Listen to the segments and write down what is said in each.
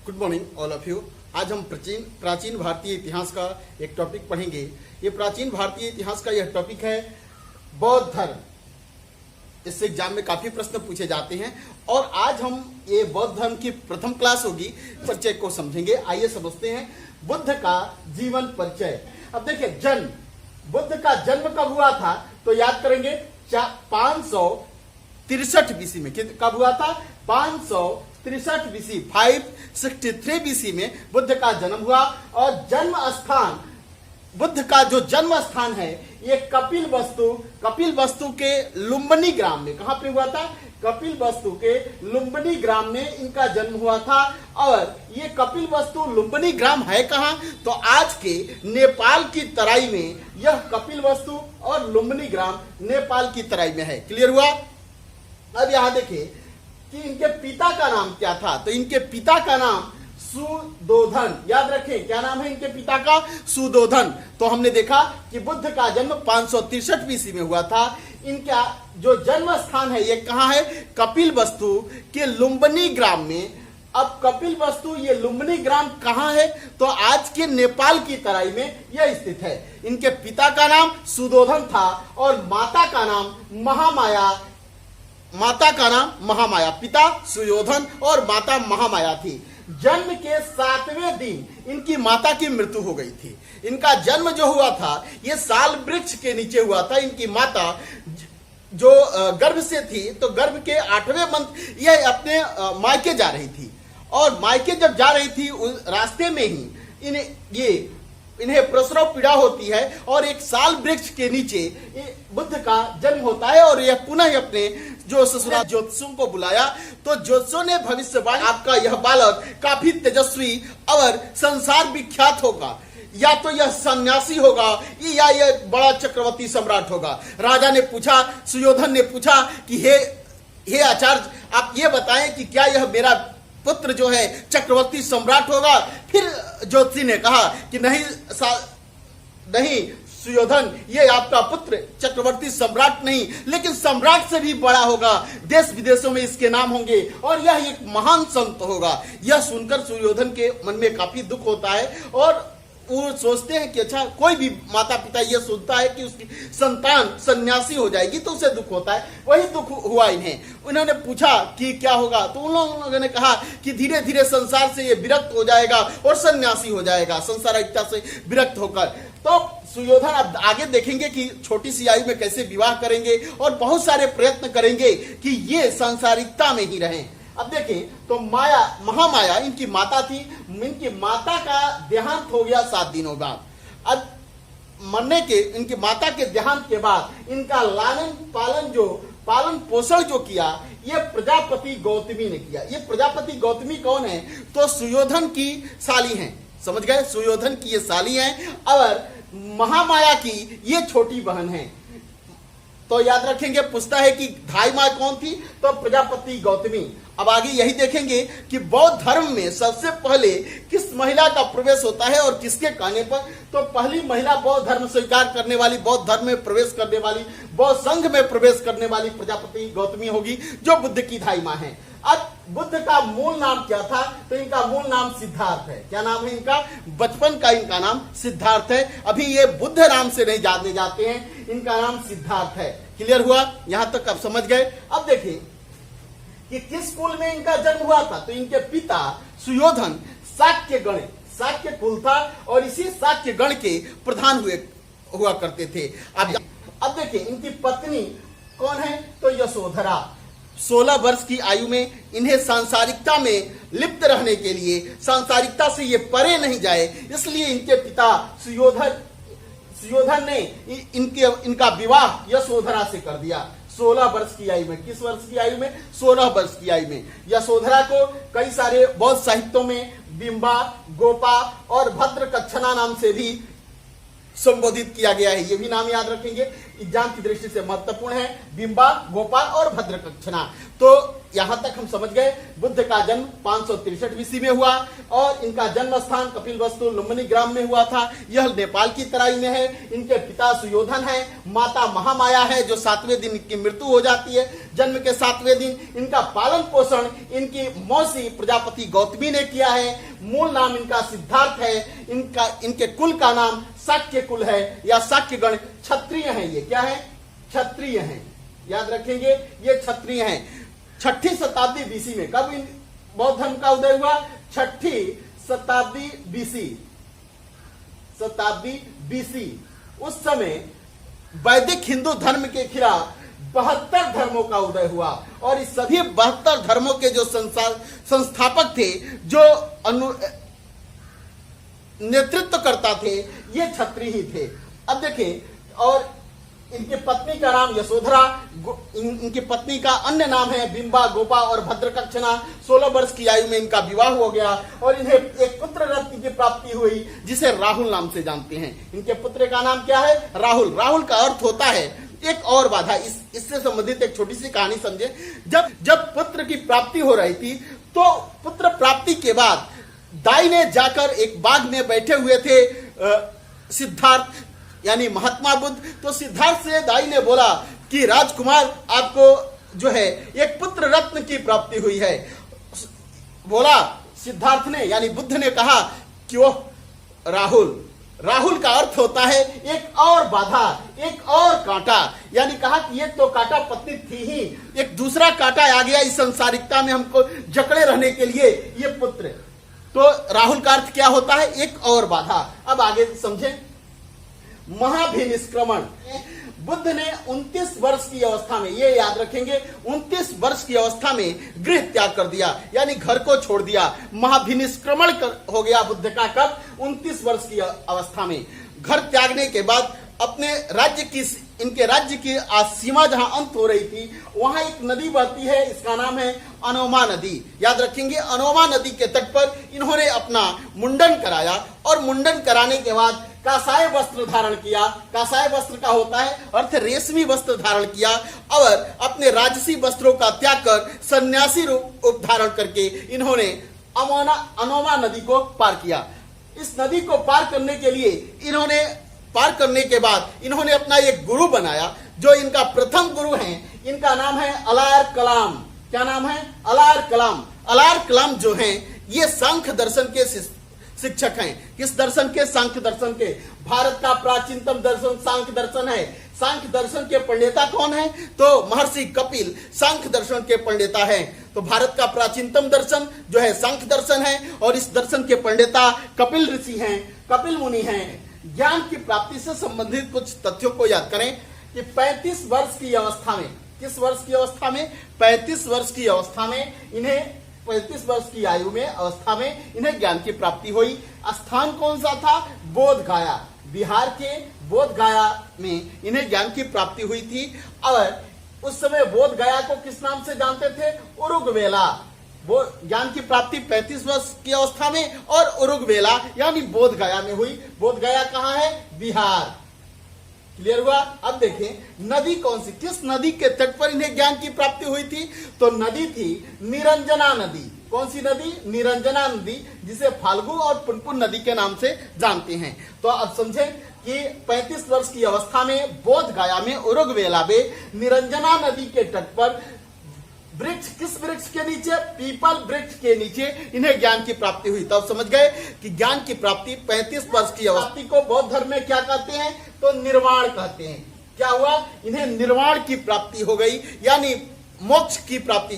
Good morning all of you. आज हम प्राचीन भारतीय इतिहास का एक टॉपिक पढ़ेंगे। ये प्राचीन भारतीय इतिहास का यह टॉपिक है बौद्ध धर्म। इससे एग्जाम में काफी प्रश्न पूछे जाते हैं और आज हम ये बौद्ध धर्म की प्रथम क्लास होगी, परिचय को समझेंगे। आइए समझते हैं बुद्ध का जीवन परिचय। अब देखिए, जन्म, बुद्ध का जन्म कब हुआ था तो याद करेंगे 563 बीसी में। कब हुआ था? 563 बीसी, 563 बीसी में बुद्ध का जन्म हुआ। और जन्म स्थान, बुद्ध का जो जन्म स्थान है ये कपिल वस्तु के लुम्बिनी ग्राम में। कहां पे हुआ था? कपिल वस्तु के लुम्बिनी ग्राम में इनका जन्म हुआ था। और ये कपिल वस्तु लुम्बिनी ग्राम है कहां? तो आज के नेपाल की तराई में यह कपिल वस्तु और लुम्बिनी ग्राम नेपाल की तराई में है। क्लियर हुआ? अब यहां देखिए कि इनके पिता का नाम क्या था। तो इनके पिता का नाम सुदोधन। याद रखें, क्या नाम है इनके पिता का? सुदोधन। तो हमने देखा कि बुद्ध का जन्म 563 बीसी में हुआ था। इनका जो जन्म स्थान है ये कहां है? कपिल वस्तु के लुम्बिनी ग्राम में। अब कपिल वस्तु ये लुम्बिनी ग्राम कहां है? तो आज के नेपाल की तराई में यह स्थित है। इनके पिता का नाम सुदोधन था और माता का नाम महामाया। पिता सुयोधन और माता महामाया थी। जन्म के 7वें दिन इनकी माता की मृत्यु हो गई थी। इनका जन्म जो हुआ था ये साल वृक्ष के नीचे हुआ था। इनकी माता जो गर्भ से थी तो गर्भ के 8वें मंथ यह अपने मायके जा रही थी। और मायके जब जा रही थी उस रास्ते में ही इन्हें प्रसव पीड़ा होती है और एक साल वृक्ष के नीचे बुद्ध का जन्म होता है। और यह पुनः अपने जो ससुराल ज्योतिषों को बुलाया तो ज्योतिषों ने भविष्यवाणी, आपका यह बालक काफी तेजस्वी और संसार विख्यात होगा, या तो यह सन्यासी होगा या यह बड़ा चक्रवर्ती सम्राट होगा। राजा ने पूछा, सुयोधन ने पूछा कि हे आचार्य, आप ये बताएं कि क्या यह मेरा पुत्र जो है चक्रवर्ती सम्राट होगा? फिर ज्योतिषी ने कहा कि नहीं सुयोधन, ये आपका पुत्र चक्रवर्ती सम्राट नहीं लेकिन सम्राट से भी बड़ा होगा, देश विदेशों में इसके नाम होंगे और यह एक महान संत होगा। यह सुनकर सुयोधन के मन में काफी दुख होता है और वो सोचते हैं कि अच्छा, कोई भी माता पिता ये सोचता है कि उसकी संतान सन्यासी हो जाएगी तो उसे दुख होता है। वही दुख हुआ इन्हें। उन्होंने पूछा कि क्या होगा तो उन लोगों ने कहा कि धीरे धीरे संसार से ये विरक्त हो जाएगा और सन्यासी हो जाएगा, संसारिकता से विरक्त होकर। तो सुयोधन अब आगे देखेंगे कि छोटी सी आयु में कैसे विवाह करेंगे और बहुत सारे प्रयत्न करेंगे कि ये सांसारिकता में ही रहें। अब देखें तो महामाया इनकी माता थी। इनकी माता का देहांत हो गया 7 दिनों बाद। अब इनकी माता के देहांत के बाद इनका पालन पोषण जो किया ये प्रजापति गौतमी ने किया। ये प्रजापति गौतमी कौन है? तो सुयोधन की साली हैं। समझ गए? सुयोधन की ये साली हैं और महामाया की ये छोटी बहन है। तो याद रखेंगे, पूछता है कि धाई माँ कौन थी? तो प्रजापति गौतमी। अब आगे यही देखेंगे कि बौद्ध धर्म में सबसे पहले किस महिला का प्रवेश होता है और किसके कहने पर। तो पहली महिला बौद्ध धर्म स्वीकार करने वाली, बौद्ध धर्म में प्रवेश करने वाली, बौद्ध संघ में प्रवेश करने वाली प्रजापति गौतमी होगी, जो बुद्ध की धाई माँ है। अब बुद्ध का मूल नाम क्या था? तो इनका मूल नाम सिद्धार्थ है। क्या नाम है इनका? बचपन का इनका नाम सिद्धार्थ है। अभी ये बुद्ध नाम से नहीं जाने जाते हैं, इनका नाम सिद्धार्थ है। क्लियर हुआ? यहां तक आप समझ गए। अब देखिए कि किस कुल में इनका जन्म हुआ था। तो इनके पिता सुयोधन शाक्य कुल था और इसी शाक्य गण के प्रधान हुआ करते थे। अब देखिए इनकी पत्नी कौन है? तो यशोधरा। 16 वर्ष की आयु में इन्हें सांसारिकता में लिप्त रहने के लिए, सांसारिकता से ये परे नहीं जाए, इसलिए इनके पिता सुयोधन ने इनका विवाह यशोधरा से कर दिया 16 वर्ष की आयु में। किस वर्ष की आयु में? 16 वर्ष की आयु में। यशोधरा को कई सारे बौद्ध साहित्यों में बिंबा, गोपा और भद्र कच्छना नाम से भी संबोधित किया गया है। ये भी नाम याद रखेंगे, एग्जाम की दृष्टि से महत्वपूर्ण है, बिंबा, गोपा और भद्रकक्षना। तो यहां तक हम समझ गए बुद्ध का जन्म 563 BC में हुआ और इनका जन्म स्थान कपिलवस्तु लुम्बिनी ग्राम में हुआ था। यह नेपाल की तराई में है। इनके पिता सुयोधन है, माता महामाया है जो 7वें दिन इनकी मृत्यु हो जाती है। जन्म के 7वें दिन इनका पालन पोषण इनकी मौसी प्रजापति गौतमी ने किया है। मूल नाम इनका सिद्धार्थ है। इनके कुल का नाम शाक्य कुल है या शाक्य गण क्षत्रिय है। ये क्या है? क्षत्रिय हैं। याद रखेंगे ये क्षत्रिय हैं। 6ठी शताब्दी BC में कब इन बौद्ध धर्म का उदय हुआ? 6ठी शताब्दी BC। उस समय वैदिक हिंदू धर्म के खिलाफ 72 धर्मों का उदय हुआ और इस सभी 72 धर्मों के जो संस्थापक थे, जो नेतृत्व करता थे, ये क्षत्रिय ही थे। अब देखें, और इनकी पत्नी का नाम यशोधरा, इनकी पत्नी का अन्य नाम है बिंबा, गोपा और भद्रकक्षना। 16 वर्ष की आयु में इनका विवाह हो गया और इन्हें एक पुत्र रत्न की प्राप्ति हुई जिसे राहुल नाम से जानते हैं। इनके पुत्र का नाम क्या है? राहुल। राहुल का अर्थ होता है एक और बाधा। इससे संबंधित एक छोटी सी कहानी समझे। जब पुत्र की प्राप्ति हो रही थी तो पुत्र प्राप्ति के बाद दाई ने जाकर एक बाग में बैठे हुए थे सिद्धार्थ यानी महात्मा बुद्ध। तो सिद्धार्थ से दाई ने बोला कि राजकुमार, आपको जो है एक पुत्र रत्न की प्राप्ति हुई है। बोला सिद्धार्थ ने यानी बुद्ध ने कहा क्यों? राहुल। राहुल का अर्थ होता है एक और बाधा, एक और कांटा। यानी कहा कि ये तो कांटा पत्नी थी ही, एक दूसरा कांटा आ गया इस संसारिकता में हमको जकड़े रहने के लिए, ये पुत्र। तो राहुल का अर्थ क्या होता है? एक और बाधा। अब आगे समझें। महाभिनिष्क्रमण। बुद्ध ने 29 वर्ष की अवस्था में, ये याद रखेंगे, 29 वर्ष की अवस्था में गृह त्याग कर दिया यानी घर को छोड़ दिया। महाभिनिष्क्रमण हो गया बुद्ध का कब? 29 वर्ष की अवस्था में। घर त्यागने के बाद अपने राज्य की, इनके राज्य की सीमा जहां अंत हो रही थी वहां एक नदी बहती है, इसका नाम है अनोमा नदी। याद रखेंगे, अनोमा नदी के तट पर इन्होंने अपना मुंडन कराया और मुंडन कराने के बाद कासाय वस्त्र धारण किया। कासाय वस्त्र का होता है अर्थ रेशमी वस्त्र धारण किया और अपने राजसी वस्त्रों का त्याग कर सन्यासी रूप धारण करके इन्होंने अनोमा नदी को पार किया। इस नदी को पार करने के बाद इन्होंने अपना एक गुरु बनाया जो इनका प्रथम गुरु हैं। इनका नाम है अलार कलाम। क्या नाम है? अलार कलाम। अलार कलाम जो हैं ये सांख्य दर्शन के शिक्षक हैं। किस दर्शन के? सांख्य दर्शन के। भारत का प्राचीनतम दर्शन सांख्य दर्शन है। सांख्य दर्शन के प्रणेता कौन है? तो महर्षि कपिल सांख्य दर्शन के प्रणेता हैं। तो भारत का प्राचीनतम दर्शन जो है सांख्य दर्शन है और इस दर्शन के प्रणेता कपिल ऋषि हैं, कपिल मुनि हैं। ज्ञान की प्राप्ति से संबंधित कुछ तथ्यों को याद करें कि 35 वर्ष की अवस्था में, किस वर्ष की अवस्था में? 35 वर्ष की अवस्था में इन्हें, 35 वर्ष की आयु में अवस्था में इन्हें ज्ञान की प्राप्ति हुई। स्थान कौन सा था? बोध गया। बिहार के बोध गया में इन्हें ज्ञान की प्राप्ति हुई थी और उस समय बोध गया को किस नाम से जानते थे? उरुगवेला। वो ज्ञान की प्राप्ति 35 वर्ष की अवस्था में और उरुगवेला यानी बोध गया में हुई। बोध गया कहाँ है? बिहार। क्लियर हुआ? अब देखें नदी कौन सी, किस नदी के तट पर इन्हें ज्ञान की प्राप्ति हुई थी? तो नदी थी निरंजना नदी। कौन सी नदी? निरंजना नदी, जिसे फाल्गु और पुनपुन नदी के नाम से जानते हैं। तो अब समझें कि 35 वर्ष की अवस्था में बोध गया में उरुगवेला में निरंजना नदी के तट पर वृक्ष, किस वृक्ष के नीचे? पीपल वृक्ष के नीचे इन्हें ज्ञान की प्राप्ति हुई। तब समझ गए कि ज्ञान की प्राप्ति 35 वर्ष की अवस्था को बौद्ध धर्म में क्या कहते हैं? तो निर्वाण कहते हैं। क्या हुआ? इन्हें निर्वाण की प्राप्ति हो गई यानी मोक्ष की प्राप्ति।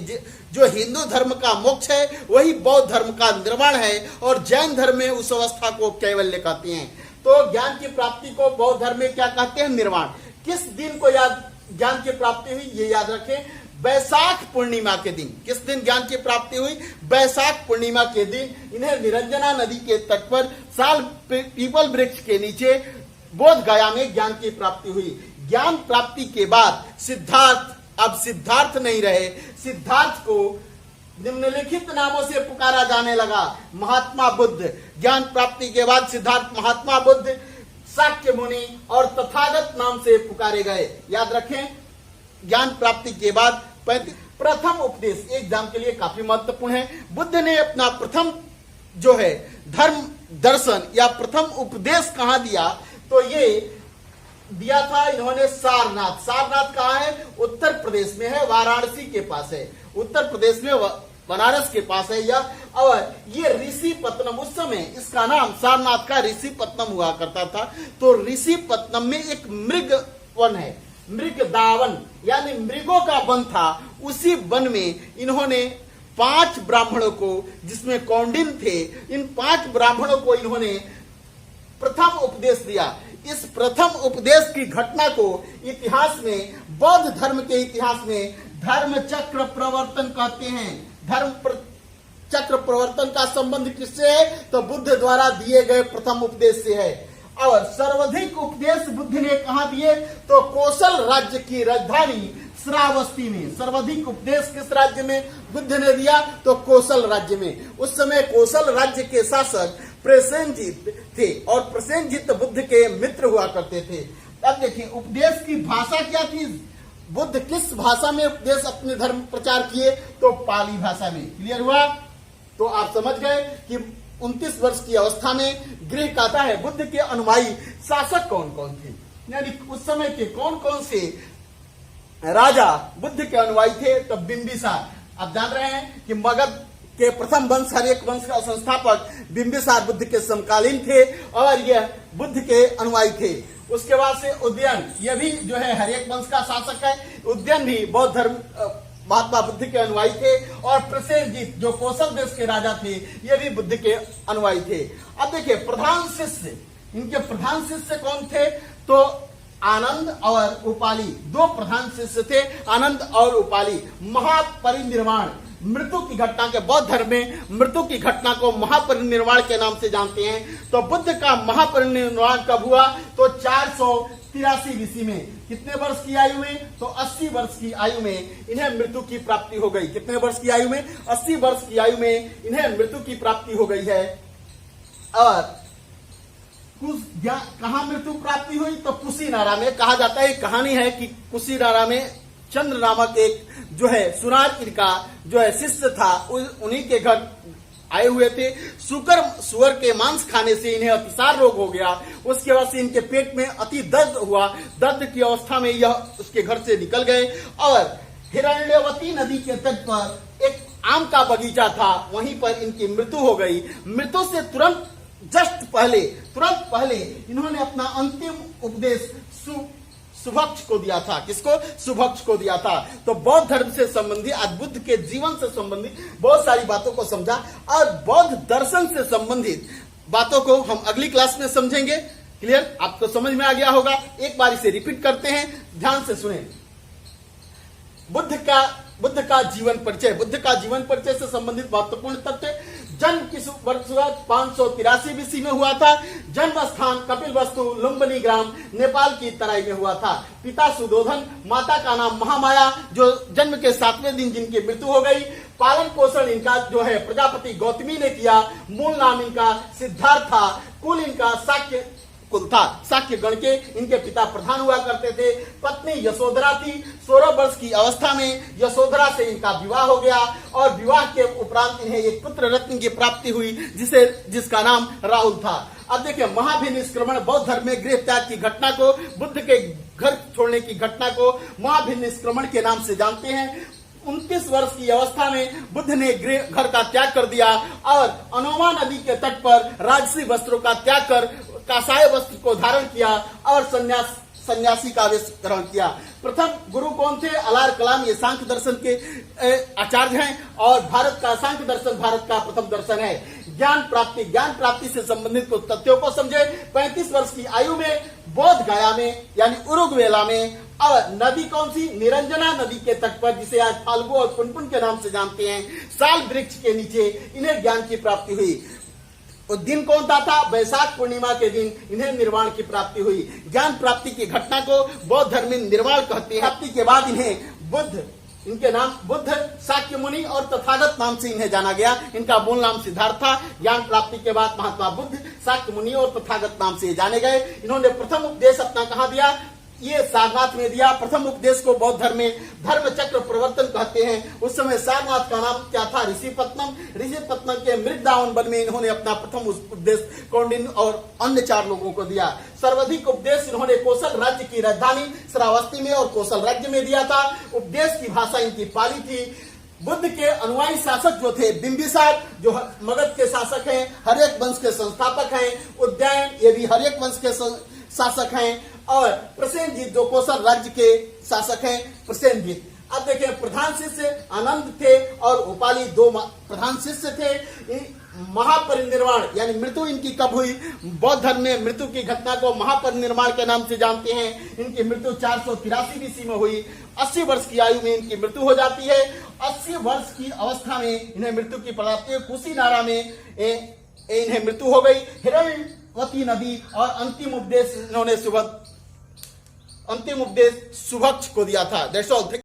जो हिंदू धर्म का मोक्ष है वही बौद्ध धर्म का निर्वाण है और जैन धर्म में उस अवस्था को कैवल्य कहते हैं। तो ज्ञान की प्राप्ति को बौद्ध धर्म में क्या कहते हैं? निर्वाण। किस दिन को ज्ञान की प्राप्ति हुई? ये याद रखें, वैशाख पूर्णिमा के दिन। किस दिन ज्ञान की प्राप्ति हुई? वैशाख पूर्णिमा के दिन इन्हें निरंजना नदी के तट पर साल पीपल वृक्ष के नीचे बोध गया में ज्ञान की प्राप्ति हुई। ज्ञान प्राप्ति के बाद सिद्धार्थ, अब सिद्धार्थ नहीं रहे, सिद्धार्थ को निम्नलिखित नामों से पुकारा जाने लगा। महात्मा बुद्ध। ज्ञान प्राप्ति के बाद सिद्धार्थ महात्मा बुद्ध, शाक्य मुनि और तथागत नाम से पुकारे गए। याद रखें, ज्ञान प्राप्ति के बाद प्रथम उपदेश एग्जाम के लिए काफी महत्वपूर्ण है। बुद्ध ने अपना प्रथम जो है धर्म दर्शन या प्रथम उपदेश कहां दिया, तो ये दिया था इन्होंने सारनाथ। सारनाथ कहाँ है? उत्तर प्रदेश में है, वाराणसी के पास है, उत्तर प्रदेश में बनारस के पास है यह। और ये ऋषिपत्तनम, उस समय इसका नाम सारनाथ का ऋषिपत्तनम हुआ करता था। तो ऋषिपत्तनम में एक मृग वन है, मृग दावन यानी मृगों का वन था। उसी वन में इन्होंने 5 ब्राह्मणों को, जिसमें कौंडिन्य थे, इन 5 ब्राह्मणों को इन्होंने प्रथम उपदेश दिया। इस प्रथम उपदेश की घटना को इतिहास में, बौद्ध धर्म के इतिहास में धर्म चक्र प्रवर्तन कहते हैं। धर्म चक्र प्रवर्तन का संबंध किससे है? तो बुद्ध द्वारा दिए गए प्रथम उपदेश से है। और सर्वाधिक उपदेश बुद्ध ने कहां दिए? तो कौशल राज्य की राजधानी श्रावस्ती में। सर्वाधिक उपदेश किस राज्य में बुद्ध ने दिया? तो कौशल राज्य में। उस समय कौशल राज्य के शासक प्रसेनजीत थे और प्रसेनजीत बुद्ध के मित्र हुआ करते थे। अब देखिए उपदेश की भाषा क्या थी, बुद्ध किस भाषा में उपदेश अपने धर्म प्रचार किए? तो पाली भाषा में। क्लियर हुआ? तो आप समझ गए कि 29 वर्ष की अवस्था में गृह कहता है। बुद्ध के अनुयायी शासक कौन कौन थे, यानी उस समय के कौन कौन से राजा बुद्ध के अनुयायी थे? तो बिंबिसार। आप जान रहे हैं कि मगध के प्रथम वंश, हर्यक वंश का संस्थापक बिंबिसार बुद्ध के समकालीन थे और यह बुद्ध के अनुयायी थे। उसके बाद से उदयन, यह भी जो है हर्यक वंश का शासक है। उदयन भी बौद्ध धर्म महात्मा बुद्ध के अनुयायी थे। और प्रसेनजीत जो कौशल देश के राजा थे, ये भी बुद्ध के अनुयायी थे। अब देखिए प्रधान शिष्य, इनके प्रधान शिष्य कौन थे? तो आनंद और उपाली, 2 प्रधान शिष्य थे, आनंद और उपाली। महापरिनिर्वाण, मृत्यु की घटना के, बौद्ध धर्म में मृत्यु की घटना को महापरिनिर्वाण के नाम से जानते हैं। तो बुद्ध का महापरिनिर्वाण कब हुआ? तो 483 ईस्वी में। कितने वर्ष की आयु में? तो 80 वर्ष की आयु में इन्हें मृत्यु की प्राप्ति हो गई। कितने वर्ष की आयु में? 80 वर्ष की आयु में इन्हें मृत्यु की प्राप्ति हो गई है। और कहा मृत्यु प्राप्ति हुई? तो कुशीनारा में। कहा जाता है, कहानी है कि कुशीनारा में चंद्र नामक एक जो है सुनार इनका जो है शिष्य था, उन्हीं के घर आए हुए थे। सुअर के मांस खाने से इन्हें अतिसार रोग हो गया। उसके बाद से इनके पेट में अति दर्द हुआ। दर्द की अवस्था में यह उसके घर से निकल गए और हिरण्यवती नदी के तट पर एक आम का बगीचा था, वहीं पर इनकी मृत्यु हो गई। मृत्यु से तुरंत पहले इन्होंने अपना अंतिम उपदेश सुभक्ष को दिया था। किसको? सुभक्ष को दिया था। तो बौद्ध धर्म से संबंधित, आज बुद्ध के जीवन से संबंधित बहुत सारी बातों को समझा और बौद्ध दर्शन से संबंधित बातों को हम अगली क्लास में समझेंगे। क्लियर? आपको समझ में आ गया होगा। एक बार इसे रिपीट करते हैं, ध्यान से सुने। बुद्ध का जीवन परिचय, बुद्ध का जीवन परिचय से संबंधित महत्वपूर्ण तथ्य। जन्म किस वर्ष हुआ? 583 ईस्वी में हुआ था। जन्म स्थान कपिल वस्तु, लुम्बिनी ग्राम, नेपाल की तराई में हुआ था। पिता सुधोधन, माता का नाम महामाया, जो जन्म के 7वें दिन जिनकी मृत्यु हो गई। पालन पोषण इनका जो है प्रजापति गौतमी ने किया। मूल नाम इनका सिद्धार्थ था। कुल इनका शाक्य कुल था। शाक्य गण के इनके पिता प्रधान हुआ करते थे। पत्नी यशोधरा थी। 16 वर्ष की अवस्था में यशोधरा से इनका विवाह हो गया और विवाह के उपरांत इन्हें एक पुत्र रत्न की प्राप्ति हुई, जिसका नाम राहुल था। अब देखिए महाभिनिष्क्रमण, बौद्ध धर्म में गृह त्याग की घटना को, बुद्ध के घर छोड़ने की घटना को महाभिनिष्क्रमण के नाम से जानते हैं। 29 वर्ष की अवस्था में बुद्ध ने घर का त्याग कर दिया और अनोमा नदी के तट पर राजसी वस्त्रों का त्याग कर कासाय वस्त्र को धारण किया और सन्यासी का वेश ग्रहण किया। प्रथम गुरु कौन थे? अलार कलाम, ये सांख्य दर्शन के आचार्य हैं और भारत का सांख्य दर्शन भारत का प्रथम दर्शन है। ज्ञान प्राप्ति से संबंधित कुछ तथ्यों को समझे। 35 वर्ष की आयु में बौद्ध गया में यानी उरुग्वेला में, और नदी कौन सी? निरंजना नदी के तट पर, जिसे आज फाल्गु और पुनपुन के नाम से जानते हैं, साल वृक्ष के नीचे इन्हें ज्ञान की प्राप्ति हुई। वो दिन कौन सा था? वैशाख पूर्णिमा के दिन इन्हें निर्वाण की प्राप्ति हुई। ज्ञान प्राप्ति की घटना को बौद्ध धर्म में निर्वाण कहते हैं। प्राप्ति के बाद इन्हें बुद्ध इनके नाम बुद्ध, शाक्य मुनि और तथागत नाम से इन्हें जाना गया। इनका मूल नाम सिद्धार्थ था। ज्ञान प्राप्ति के बाद महात्मा बुद्ध, शाक्य मुनि और तथागत नाम से जाने गए। इन्होंने प्रथम उपदेश अपना कहाँ दिया? ये सारनाथ में दिया। प्रथम उपदेश को बौद्ध धर्म में धर्म चक्र प्रवर्तन कहते हैं। उस समय सारनाथ का नाम क्या था? ऋषिपत्नम। ऋषिपत्नम के मृगदावन वन में इन्होंने अपना प्रथम उपदेश कौंडिन्य और अन्य 4 लोगों को दिया। सर्वाधिक उपदेश इन्होंने कौशल राज्य की राजधानी श्रावस्ती में और कौशल राज्य में दिया था। उपदेश की भाषा इनकी पाली थी। बुद्ध के अनुयायी शासक जो थे बिंबिसार, जो मगध के शासक हैं, हर्यक वंश के संस्थापक हैं। उदयन, ये भी हर्यक वंश के शासक हैं। और प्रसेनजीत जो कौशल राज्य के शासक हैं, प्रसेनजीत। अब देखिए, प्रधान शिष्य आनंद थे और उपाली 2 प्रधान शिष्य थे। महापरिनिर्वाण यानी मृत्यु इनकी कब हुई? बौद्ध धर्म में मृत्यु की घटना को महापरिनिर्वाण के नाम से जानते हैं। इनकी मृत्यु 483 बीसी में हुई। 80 वर्ष की आयु में इनकी मृत्यु हो जाती है। 80 वर्ष की अवस्था में इन्हें मृत्यु की प्राप्ति, कुशीनारा में इन्हें मृत्यु हो गई। हिरण्यवती नदी और अंतिम उपदेश इन्होंने सुभक्ष को दिया था। That's all.